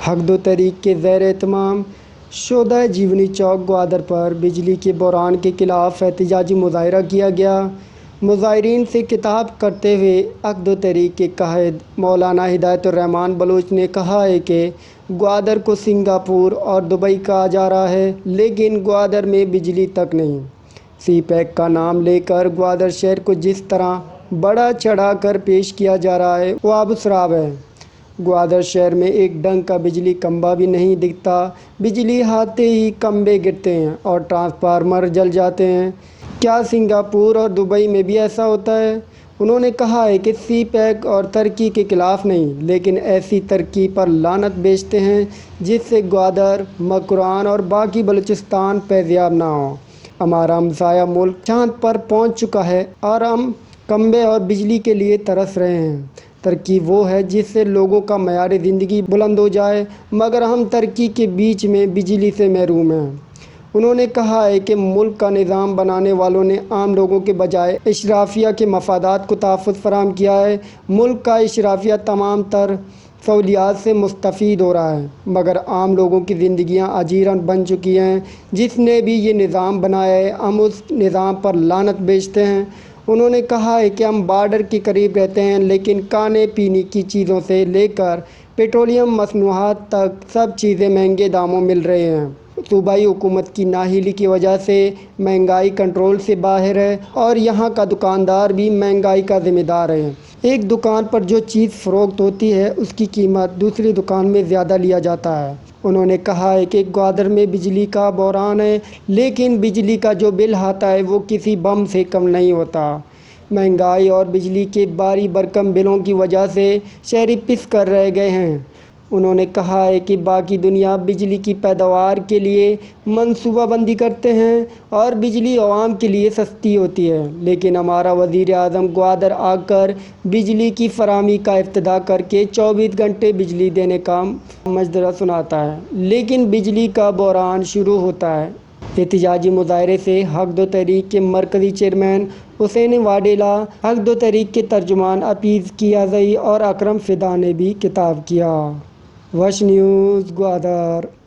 حق دو تحریک کے زیر اہتمام شعبہ جیونی چوک گوادر پر بجلی کے بحران کے خلاف احتجاجی مظاہرہ کیا گیا۔ مظاہرین سے خطاب کرتے ہوئے حق دو تحریک کے قائد مولانا ہدایت الرحمان بلوچ نے کہا ہے کہ گوادر کو سنگاپور اور دبئی کہا جا رہا ہے، لیکن گوادر میں بجلی تک نہیں۔ سی پیک کا نام لے کر گوادر شہر کو جس طرح بڑھا چڑھا کر پیش کیا جا رہا ہے وہ آبشراب ہے۔ گوادر شہر میں ایک ڈنگ کا بجلی کھمبا بھی نہیں دکھتا، بجلی آتے ہی کھمبے گرتے ہیں اور ٹرانسفارمر جل جاتے ہیں۔ کیا سنگاپور اور دبئی میں بھی ایسا ہوتا ہے؟ انہوں نے کہا ہے کہ سی پیک اور ترقی کے خلاف نہیں، لیکن ایسی ترقی پر لعنت بھیجتے ہیں جس سے گوادر، مکران اور باقی بلوچستان فیضیاب نہ ہو۔ ہمارا ہمسایہ ملک چاند پر پہنچ چکا ہے اور ہم کھمبے اور بجلی کے لیے ترس رہے ہیں۔ ترقی وہ ہے جس سے لوگوں کا معیار زندگی بلند ہو جائے، مگر ہم ترقی کے بیچ میں بجلی سے محروم ہیں۔ انہوں نے کہا ہے کہ ملک کا نظام بنانے والوں نے عام لوگوں کے بجائے اشرافیہ کے مفادات کو تحفظ فراہم کیا ہے۔ ملک کا اشرافیہ تمام تر سہولیات سے مستفید ہو رہا ہے، مگر عام لوگوں کی زندگیاں اجیرن بن چکی ہیں۔ جس نے بھی یہ نظام بنایا ہے، ہم اس نظام پر لعنت بھیجتے ہیں۔ انہوں نے کہا ہے کہ ہم بارڈر کے قریب رہتے ہیں، لیکن کھانے پینے کی چیزوں سے لے کر پیٹرولیم مصنوعات تک سب چیزیں مہنگے داموں مل رہی ہیں۔ صوبائی حکومت کی نااہلی کی وجہ سے مہنگائی کنٹرول سے باہر ہے اور یہاں کا دکاندار بھی مہنگائی کا ذمہ دار ہے۔ ایک دکان پر جو چیز فروخت ہوتی ہے اس کی قیمت دوسری دکان میں زیادہ لیا جاتا ہے۔ انہوں نے کہا ہے کہ گوادر میں بجلی کا بحران ہے، لیکن بجلی کا جو بل آتا ہے وہ کسی بم سے کم نہیں ہوتا۔ مہنگائی اور بجلی کے بھاری بھرکم بلوں کی وجہ سے شہری پس کر رہ گئے ہیں۔ انہوں نے کہا ہے کہ باقی دنیا بجلی کی پیداوار کے لیے منصوبہ بندی کرتے ہیں اور بجلی عوام کے لیے سستی ہوتی ہے، لیکن ہمارا وزیر اعظم گوادر آ کر بجلی کی فراہمی کا افتتاح کر کے 24 گھنٹے بجلی دینے کا مشورہ سناتا ہے، لیکن بجلی کا بحران شروع ہوتا ہے۔ احتجاجی مظاہرے سے حق دو تحریک کے مرکزی چیئرمین حسین واڈیلا، حق دو تحریک کے ترجمان حفیظ قیاضی اور اکرم فدا نے بھی خطاب کیا۔ وش نیوز گوادر۔